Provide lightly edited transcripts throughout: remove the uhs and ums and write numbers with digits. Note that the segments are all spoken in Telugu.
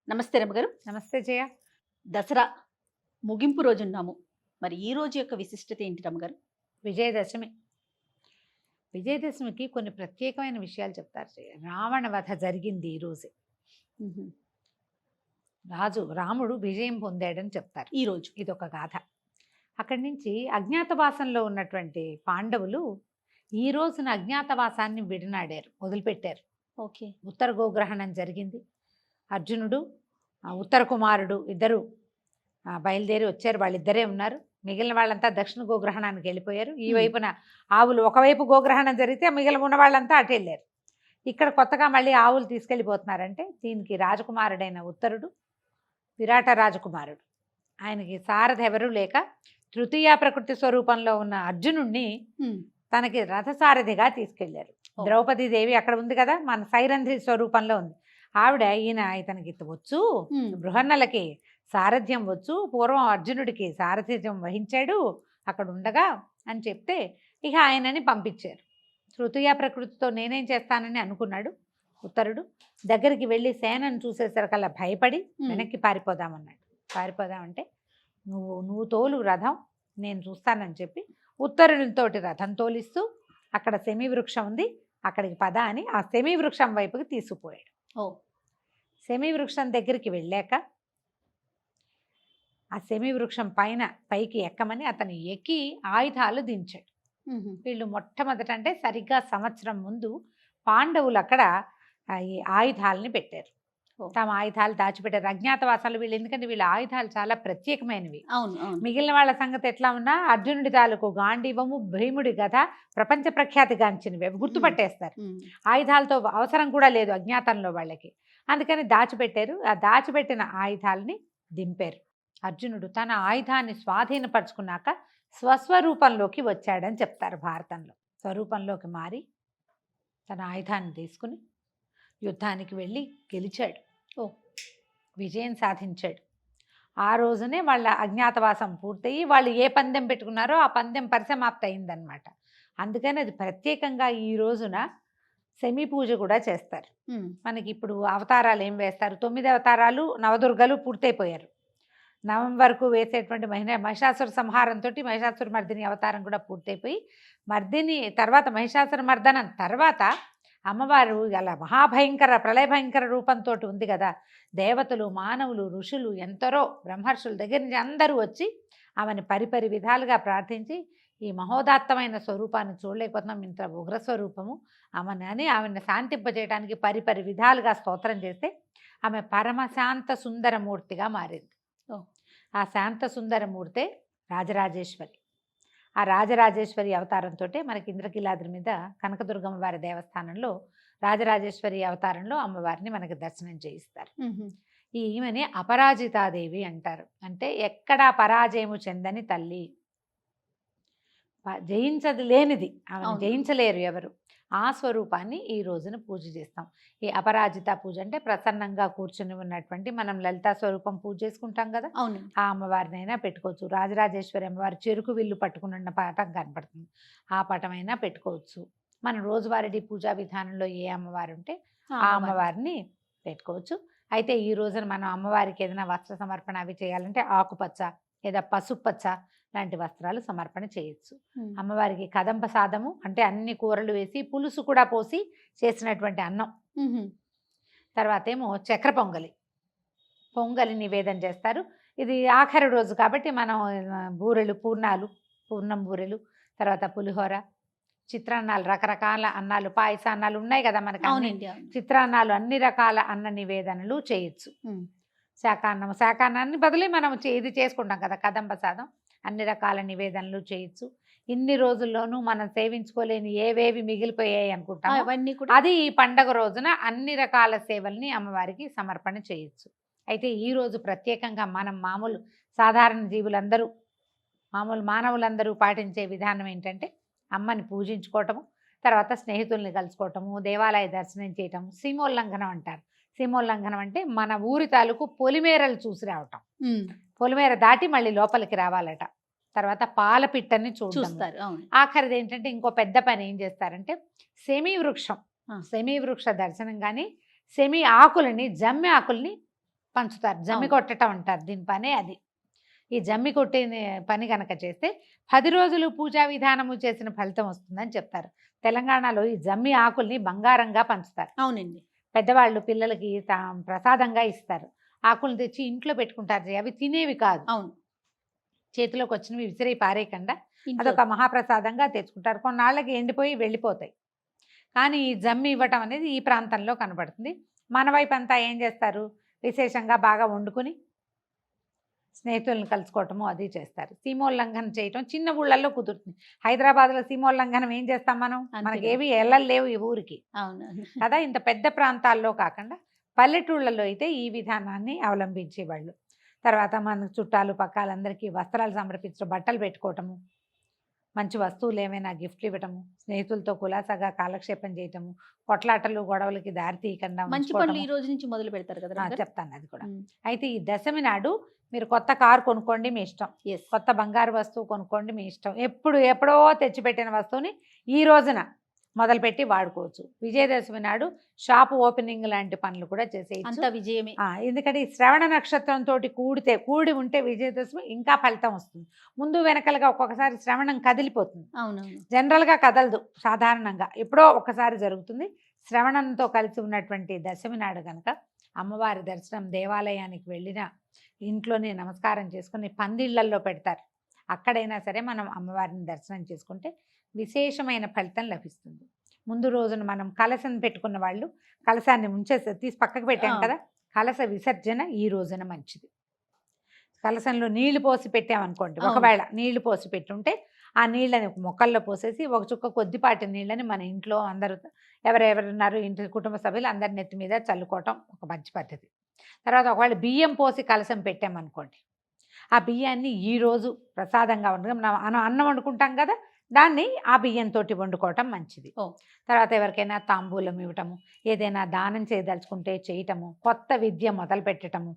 నమస్తే రమ్మగారు. నమస్తే జయ. దసరా ముగింపు రోజున్నాము. మరి ఈ రోజు యొక్క విశిష్టత ఏంటి రమ్మగారు? విజయదశమి. విజయదశమికి కొన్ని ప్రత్యేకమైన విషయాలు చెప్తారు జయ. రావణ వధ జరిగింది ఈరోజే. హుహు. రాముడు విజయం పొందాడని చెప్తారు. ఈరోజు. ఇదొక గాథ. అక్కడి నుంచి అజ్ఞాతవాసంలో ఉన్నటువంటి పాండవులు ఈ రోజున అజ్ఞాతవాసాన్ని విడనాడారు, వదిలిపెట్టారు. ఓకే. ఉత్తర గోగ్రహణం జరిగింది. అర్జునుడు, ఉత్తర కుమారుడు ఇద్దరు బయలుదేరి వచ్చారు. వాళ్ళిద్దరే ఉన్నారు. మిగిలిన వాళ్ళంతా దక్షిణ గోగ్రహణానికి వెళ్ళిపోయారు. ఈ వైపున ఆవులు ఒకవైపు గోగ్రహణం జరిగితే మిగిలిన ఉన్న వాళ్ళంతా అటు వెళ్ళారు. ఇక్కడ కొత్తగా మళ్ళీ ఆవులు తీసుకెళ్ళిపోతున్నారంటే దీనికి రాజకుమారుడైన ఉత్తరుడు, విరాట రాజకుమారుడు, ఆయనకి సారథి ఎవరూ లేక తృతీయ ప్రకృతి స్వరూపంలో ఉన్న అర్జునుడిని తనకి రథసారథిగా తీసుకెళ్లారు. ద్రౌపదీదేవి అక్కడ ఉంది కదా, మన సైరంధ్రి స్వరూపంలో ఉంది. ఆవిడ ఇతనికి వచ్చు, బృహన్నలకి సారథ్యం వచ్చు, పూర్వం అర్జునుడికి సారథ్యం వహించాడు అక్కడ ఉండగా అని చెప్తే ఇక ఆయనని పంపించారు. తృతీయ ప్రకృతితో నేనేం చేస్తానని అనుకున్నాడు ఉత్తరుడు. దగ్గరికి వెళ్ళి సేనను చూసేసరికల్లా భయపడి వెనక్కి పారిపోదామన్నాడు. పారిపోదామంటే నువ్వు తోలు రథం, నేను చూస్తానని చెప్పి ఉత్తరునితోటి రథం తోలిస్తూ అక్కడ సెమీ వృక్షం ఉంది, అక్కడికి పద అని ఆ సెమీ వృక్షం వైపుకి తీసుకుపోయాడు. సెమీ వృక్షం దగ్గరికి వెళ్ళాక ఆ సెమీ వృక్షం పైకి ఎక్కమని అతను ఎక్కి ఆయుధాలు దించాడు. వీళ్ళు మొట్టమొదట అంటే సరిగ్గా సంవత్సరం ముందు పాండవులు అక్కడ ఈ ఆయుధాలని పెట్టారు. తమ ఆయుధాలు దాచిపెట్టారు. అజ్ఞాతవాసాలు వీళ్ళు, ఎందుకంటే వీళ్ళ ఆయుధాలు చాలా ప్రత్యేకమైనవి. మిగిలిన వాళ్ళ సంగతి ఎట్లా ఉన్నా అర్జునుడి తాలూకు గాంధీవము, భీముడి గద ప్రపంచ ప్రఖ్యాతిగాంచినవి, అవి గుర్తుపట్టేస్తారు. ఆయుధాలతో అవసరం కూడా లేదు అజ్ఞాతంలో వాళ్ళకి. అందుకని దాచిపెట్టారు. ఆ దాచిపెట్టిన ఆయుధాలని దింపారు. అర్జునుడు తన ఆయుధాన్ని స్వాధీనపరుచుకున్నాక స్వస్వరూపంలోకి వచ్చాడని చెప్తారు భారతంలో. స్వరూపంలోకి మారి తన ఆయుధాన్ని తీసుకుని యుద్ధానికి వెళ్ళి గెలిచాడు. విజయం సాధించాడు. ఆ రోజునే వాళ్ళ అజ్ఞాతవాసం పూర్తయి వాళ్ళు ఏ పందెం పెట్టుకున్నారో ఆ పందెం పరిసమాప్తి అయిందనమాట. అందుకని అది ప్రత్యేకంగా ఈ రోజున సెమీ పూజ కూడా చేస్తారు. మనకి ఇప్పుడు అవతారాలు ఏం వేస్తారు, 9 అవతారాలు నవదుర్గలు పూర్తయిపోయారు. నవం వరకు వేసేటువంటి మహిషాసుర సంహారంతో మహిషాసుర మర్దిని అవతారం కూడా పూర్తయిపోయి, మర్దిని తర్వాత మహిషాసుర మర్దనం తర్వాత అమ్మవారు అలా మహాభయంకర ప్రళయ భయంకర రూపంతో ఉంది కదా. దేవతలు, మానవులు, ఋషులు, ఎందరో బ్రహ్మర్షుల దగ్గర నుంచి అందరూ వచ్చి ఆమెను పరిపరి విధాలుగా ప్రార్థించి ఈ మహోదాత్తమైన స్వరూపాన్ని చూడలేకపోతున్నాం, ఇంత ఉగ్రస్వరూపము ఆమెను శాంతింపజేయడానికి పరిపరి విధాలుగా స్తోత్రం చేస్తే ఆమె పరమశాంత సుందరమూర్తిగా మారింది. ఆ శాంత సుందరమూర్తే రాజరాజేశ్వరి. ఆ రాజరాజేశ్వరి అవతారంతో మనకి ఇంద్రకీలాద్రి మీద కనకదుర్గమ్మ వారి దేవస్థానంలో రాజరాజేశ్వరి అవతారంలో అమ్మవారిని మనకి దర్శనం చేయిస్తారు. ఈమెని అపరాజితాదేవి అంటారు. అంటే ఎక్కడా పరాజయము చెందని తల్లి, జయించది లేనిది, ఆమెను జయించలేరు ఎవరు. ఆ స్వరూపాన్ని ఈ రోజున పూజ చేస్తాం. ఈ అపరాజిత పూజ అంటే ప్రసన్నంగా కూర్చుని ఉన్నటువంటి, మనం లలితా స్వరూపం పూజ చేసుకుంటాం కదా, ఆ అమ్మవారినైనా పెట్టుకోవచ్చు. రాజరాజేశ్వరి అమ్మవారి చెరుకు విల్లు పట్టుకున్న పటం కనపడుతుంది, ఆ పటమైనా పెట్టుకోవచ్చు. మనం రోజువారీ పూజా విధానంలో ఏ అమ్మవారు ఉంటే ఆ అమ్మవారిని పెట్టుకోవచ్చు. అయితే ఈ రోజున మనం అమ్మవారికి ఏదైనా వస్త్ర సమర్పణ అవి చేయాలంటే ఆకుపచ్చ లేదా పసుపచ్చ లాంటి వస్త్రాలు సమర్పణ చేయొచ్చు. అమ్మవారికి కదంబ సాదము అంటే అన్ని కూరలు వేసి పులుసు కూడా పోసి చేసినటువంటి అన్నం, తర్వాత ఏమో చక్ర పొంగలి నివేదన చేస్తారు. ఇది ఆఖరి రోజు కాబట్టి మనం బూరెలు, పూర్ణం బూరెలు, తర్వాత పులిహోర, చిత్రాన్నాలు, రకరకాల అన్నాలు, పాయసాన్నాలు ఉన్నాయి కదా మనకి, చిత్రాన్నాలు, అన్ని రకాల అన్న నివేదనలు చేయొచ్చు. శాకాన్నాన్ని బదులు మనం ఇది చేసుకుంటాం కదా కదంబ సాదం, అన్ని రకాల నివేదనలు చేయొచ్చు. ఇన్ని రోజుల్లోనూ మనం సేవించుకోలేని ఏవేవి మిగిలిపోయాయి అనుకుంటాం అవన్నీ కూడా అది ఈ పండగ రోజున అన్ని రకాల సేవల్ని అమ్మవారికి సమర్పణ చేయొచ్చు. అయితే ఈ రోజు ప్రత్యేకంగా మనం మామూలు సాధారణ జీవులందరూ, మామూలు మానవులందరూ పాటించే విధానం ఏంటంటే అమ్మని పూజించుకోవటము, తర్వాత స్నేహితుల్ని కలుసుకోవటము, దేవాలయ దర్శనం చేయటం, సీమోల్లంఘనం అంటారు. సీమోల్లంఘనం అంటే మన ఊరి తాలూకు పొలిమేరలు చూసి రావటం, పొలిమేర దాటి మళ్ళీ లోపలికి రావాలట. తర్వాత పాలపిట్టని చూస్తారు. ఆఖరిది ఏంటంటే ఇంకో పెద్ద పని ఏం చేస్తారంటే సెమీ వృక్ష దర్శనం కానీ, సెమీ ఆకులని, జమ్మి ఆకుల్ని పంచుతారు. జమ్మి అవును. కొట్టడం అంటారు దీని పనే అది. ఈ జమ్మి కొట్టే పని కనుక చేస్తే 10 రోజులు పూజా విధానము చేసిన ఫలితం వస్తుందని చెప్తారు. తెలంగాణలో ఈ జమ్మి ఆకుల్ని బంగారంగా పంచుతారు. అవునండి. పెద్దవాళ్ళు పిల్లలకి ప్రసాదంగా ఇస్తారు. ఆకులు తెచ్చి ఇంట్లో పెట్టుకుంటారు. అవి తినేవి కాదు. అవును. చేతిలోకి వచ్చినవి విసిరి పారేయకుండా ఇంట్లో అదొక మహాప్రసాదంగా తెచ్చుకుంటారు. కొన్నాళ్ళకి ఎండిపోయి వెళ్ళిపోతాయి. కానీ ఈ జమ్మి ఇవ్వటం అనేది ఈ ప్రాంతంలో కనబడుతుంది. మన వైపు అంతా ఏం చేస్తారు, విశేషంగా బాగా వండుకుని స్నేహితులను కలుసుకోవటము అది చేస్తారు. సీమోల్లంఘనం చేయటం చిన్న ఊళ్ళల్లో కుదురుతుంది. హైదరాబాద్లో సీమోల్లంఘనం ఏం చేస్తాం మనం, అంతే మనకేవి ఎల్లలు లేవు ఈ ఊరికి అవును. కదా. ఇంత పెద్ద ప్రాంతాల్లో కాకుండా పల్లెటూళ్ళలో అయితే ఈ విధానాన్ని అవలంబించేవాళ్ళు. తర్వాత మన చుట్టాలు పక్కాలందరికీ వస్త్రాలు సమర్పించడం, బట్టలు పెట్టుకోవటము, మంచి వస్తువులు ఏమైనా గిఫ్ట్లు ఇవ్వటము, స్నేహితులతో కులాసాగా కాలక్షేపం చేయటము, కొట్లాటలు గొడవలకి దారి తీయకుండా మంచి పనులు ఈ రోజు నుంచి మొదలు పెడతారు కదా రమ్య గారు? చెప్తాను అది కూడా. ఉమ్. అయితే ఈ దశమి నాడు మీరు కొత్త కారు కొనుక్కోండి మీ ఇష్టం, Yes. కొత్త బంగారు వస్తువు కొనుక్కోండి మీ ఇష్టం. ఎప్పుడో తెచ్చిపెట్టిన వస్తువుని ఈ రోజున మొదలుపెట్టి వాడుకోవచ్చు. విజయదశమి నాడు షాప్ ఓపెనింగ్ లాంటి పనులు కూడా చేసేయచ్చు. అంత విజయమే. ఎందుకంటే ఈ శ్రవణ నక్షత్రంతో కూడి ఉంటే విజయదశమి ఇంకా ఫలితం వస్తుంది. ముందు వెనకలుగా ఒక్కొక్కసారి శ్రవణం కదిలిపోతుంది. అవునవును. జనరల్గా కదలదు, సాధారణంగా ఎప్పుడో ఒక్కసారి జరుగుతుంది. శ్రవణంతో కలిసి ఉన్నటువంటి దశమి నాడు కనుక అమ్మవారి దర్శనం, దేవాలయానికి వెళ్ళిన ఇంట్లోనే నమస్కారం చేసుకుని పందిళ్ళల్లో పెడతారు. అక్కడైనా సరే మనం అమ్మవారిని దర్శనం చేసుకుంటే విశేషమైన ఫలితం లభిస్తుంది. ముందు రోజున మనం కలశం పెట్టుకున్న వాళ్ళు కలశాన్ని తీసి పక్కకు పెట్టాం కదా, కలశ విసర్జన ఈ రోజున మంచిది. కలశంలో నీళ్లు పోసి పెట్టామనుకోండి, ఒకవేళ నీళ్లు పోసి పెట్టుంటే ఆ నీళ్ళని మొక్కల్లో పోసేసి ఒక చుక్క కొద్దిపాటి నీళ్ళని మన ఇంట్లో అందరూ ఎవరెవరున్నారు ఇంటి కుటుంబ సభ్యులు అందరి నెత్తి మీద చల్లుకోవటం ఒక మంచి పద్ధతి. తర్వాత ఒకవేళ బియ్యం పోసి కలశం పెట్టామనుకోండి, ఆ బియ్యాన్ని ఈరోజు ప్రసాదంగా మనం అన్నం వండుకుంటాం కదా, దాన్ని ఆ బియ్యంతో వండుకోవటం మంచిది. తర్వాత ఎవరికైనా తాంబూలం ఇవ్వటము, ఏదైనా దానం చేయదలుచుకుంటే చేయటము, కొత్త విద్య మొదలు పెట్టడము,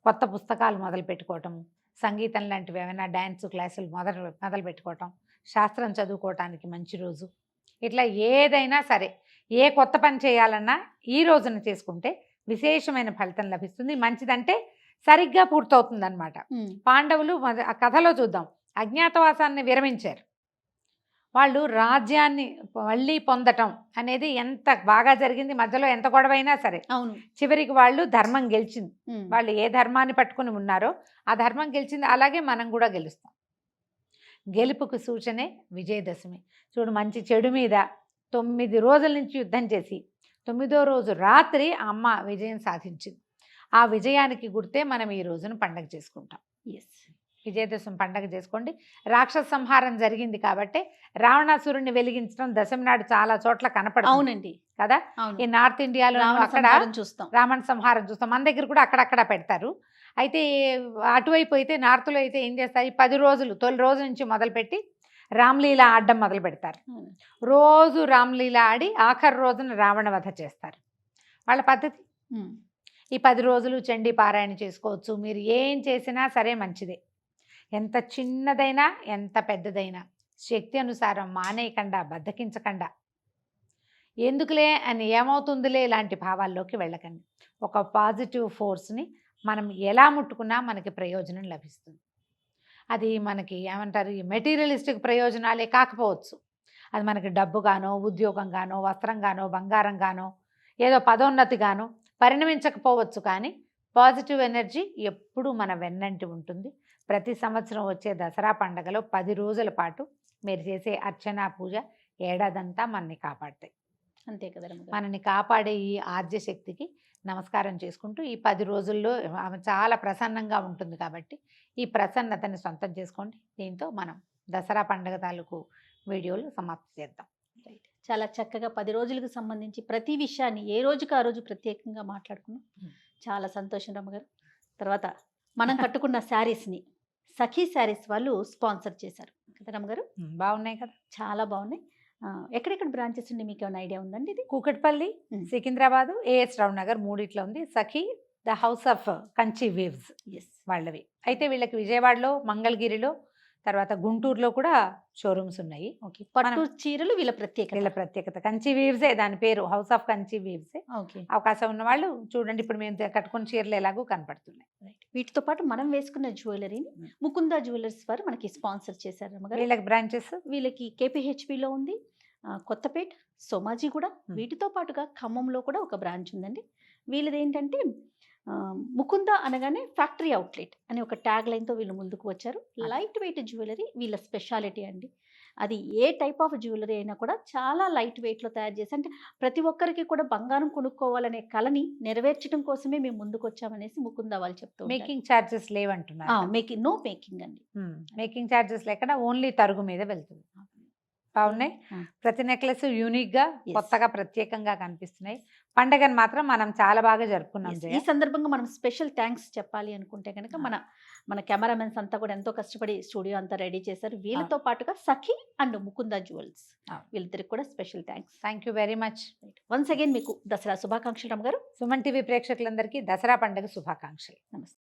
కొత్త పుస్తకాలు మొదలు పెట్టుకోవటము, సంగీతం లాంటివి ఏమైనా డ్యాన్స్ క్లాసులు మొదలు పెట్టుకోవటం, శాస్త్రం చదువుకోవటానికి మంచి రోజు. ఇట్లా ఏదైనా సరే ఏ కొత్త పని చేయాలన్నా ఈ రోజున చేసుకుంటే విశేషమైన ఫలితం లభిస్తుంది. మంచిదంటే సరిగ్గా పూర్తవుతుంది అనమాట. పాండవులు ఆ కథలో చూద్దాం, అజ్ఞాతవాసాన్ని విరమించారు. వాళ్ళు రాజ్యాన్ని మళ్ళీ పొందటం అనేది ఎంత బాగా జరిగింది. మధ్యలో ఎంత గొడవైనా సరే అవును, చివరికి వాళ్ళు ధర్మం గెలిచింది. వాళ్ళు ఏ ధర్మాన్ని పట్టుకుని ఉన్నారో ఆ ధర్మం గెలిచింది. అలాగే మనం కూడా గెలుస్తాం. గెలుపుకు సూచనే విజయదశమి. చూడు, మంచి చెడు మీద 9 రోజుల నుంచి యుద్ధం చేసి 9వ రోజు రాత్రి అమ్మ విజయం సాధించింది. ఆ విజయానికి గుర్తే మనం ఈ రోజున పండగ చేసుకుంటాం. విజయదశమి పండగ చేసుకోండి. రాక్షస సంహారం జరిగింది కాబట్టి రావణాసురుణ్ణి వెలిగించడం దశమి నాడు చాలా చోట్ల కనపడదు. అవునండి కదా. ఈ నార్త్ ఇండియాలో అక్కడ చూస్తాం, రావణ సంహారం చూస్తాం. మన దగ్గర కూడా అక్కడక్కడ పెడతారు. అయితే అటువైపు అయితే నార్త్లో అయితే ఏం చేస్తారు, 10 రోజులు తొలి రోజు నుంచి మొదలుపెట్టి రామ్లీల ఆడడం మొదలు పెడతారు. రోజు రామ్లీల ఆడి ఆఖరి రోజున రావణ వధ చేస్తారు. వాళ్ళ పద్ధతి. ఈ 10 రోజులు చండీ పారాయణ చేసుకోవచ్చు. మీరు ఏం చేసినా సరే మంచిదే. ఎంత చిన్నదైనా ఎంత పెద్దదైనా శక్తి అనుసారం మానేయకుండా, బద్దకించకుండా, ఎందుకులే అని ఏమవుతుందిలే ఇలాంటి భావాల్లోకి వెళ్ళకండి. ఒక పాజిటివ్ ఫోర్స్ని మనం ఎలా ముట్టుకున్నా మనకి ప్రయోజనం లభిస్తుంది. అది మనకి ఏమంటారు, ఈ మెటీరియలిస్టిక్ ప్రయోజనాలే కాకపోవచ్చు. అది మనకి డబ్బుగానో, ఉద్యోగంగానో, వస్త్రంగానో, బంగారంగానో, ఏదో పదోన్నతిగానో పరిణమించకపోవచ్చు. కానీ పాజిటివ్ ఎనర్జీ ఎప్పుడూ మన వెన్నంటి ఉంటుంది. ప్రతి సంవత్సరం వచ్చే దసరా పండగలో 10 రోజుల పాటు మీరు చేసే అర్చన పూజ ఏడాదంతా మనని కాపాడతాయి. అంతే కదా. మనని కాపాడే ఈ ఆద్యశక్తికి నమస్కారం చేసుకుంటూ ఈ 10 రోజుల్లో ఆమె చాలా ప్రసన్నంగా ఉంటుంది కాబట్టి ఈ ప్రసన్నతని సొంతం చేసుకోండి. దీంతో మనం దసరా పండుగ తాలూకు వీడియోలు సమాప్తి చేద్దాం. చాలా చక్కగా 10 రోజులకు సంబంధించి ప్రతి విషయాన్ని ఏ రోజుకి ఆ రోజు ప్రత్యేకంగా మాట్లాడుకున్నాం. చాలా సంతోషం రమ్మగారు. తర్వాత మనం కట్టుకున్న శారీస్ని సఖీ శారీస్ వాళ్ళు స్పాన్సర్ చేశారు కదా రమ్మగారు. బాగున్నాయి కదా, చాలా బాగున్నాయి. ఎక్కడెక్కడ బ్రాంచెస్ ఉండి మీకు ఏమైనా ఐడియా ఉందండి? ఇది కూకట్పల్లి, సికింద్రాబాద్, ఏఎస్ రావు నగర్ మూడిట్లో ఉంది. Sakhi the house of Kanchi weaves వాళ్ళవి. అయితే వీళ్ళకి విజయవాడలో, మంగళగిరిలో, తర్వాత గుంటూరులో కూడా షోరూమ్స్ ఉన్నాయి. ఓకే, పట్టు చీరలు వీళ్ళ ప్రత్యేకత. వీళ్ళ ప్రత్యేకత కంచి వీవ్సే, దాని పేరు హౌస్ ఆఫ్ కంచి వీవ్సే. ఓకే, అవకాశం ఉన్న వాళ్ళు చూడండి, ఇప్పుడు మేము కట్టుకున్న చీరలు ఎలాగో కనపడుతున్నాయి. రైట్. వీటితో పాటు మనం వేసుకున్న జ్యువెలరీని ముకుందా జ్యువెలర్స్ వారు మనకి స్పాన్సర్ చేశారు రమ్మగారు. వీళ్ళకి బ్రాంచెస్ వీళ్ళకి కేపీహెచ్పిలో ఉంది, కొత్తపేట్, సోమాజిగూడ, వీటితో పాటుగా ఖమ్మంలో కూడా ఒక బ్రాంచ్ ఉందండి. వీళ్ళది ఏంటంటే ముకుంద అనగానే ఫ్యాక్టరీ అవుట్లెట్ అనే ఒక ట్యాగ్ లైన్తో వీళ్ళు ముందుకు వచ్చారు. లైట్ వెయిట్ జ్యువెలరీ వీళ్ళ స్పెషాలిటీ అండి. అది ఏ టైప్ ఆఫ్ జ్యువెలరీ అయినా కూడా చాలా లైట్ వెయిట్లో తయారు చేసి, అంటే ప్రతి ఒక్కరికి కూడా బంగారం కొనుక్కోవాలనే కళని నెరవేర్చడం కోసమే మేము ముందుకు వచ్చామనేసి ముకుంద వాళ్ళు చెప్తూ మేకింగ్ ఛార్జెస్ లేవంటున్నారు. నో మేకింగ్ అండి. మేకింగ్ ఛార్జెస్ లేకుండా ఓన్లీ తరుగు మీద వెళ్తుంది. బాగున్నాయి. ప్రతి నెక్లెస్ యూనిక్ గా కొత్తగా ప్రత్యేకంగా కనిపిస్తున్నాయి. పండగను మాత్రం మనం చాలా బాగా జరుపుకున్నాం. ఈ సందర్భంగా మనం స్పెషల్ థ్యాంక్స్ చెప్పాలి అనుకుంటే కనుక మన కెమెరామెన్స్ అంతా కూడా ఎంతో కష్టపడి స్టూడియో అంతా రెడీ చేశారు. వీళ్ళతో పాటుగా సఖి అండ్ ముకుందా జ్యువెల్స్, వీళ్ళిద్దరికి కూడా special thanks. Thank you very much. Once again మీకు దసరా శుభాకాంక్షలు రమ్మ గారు. సుమన్ టీవీ ప్రేక్షకులందరికీ దసరా పండుగ శుభాకాంక్షలు. నమస్తే.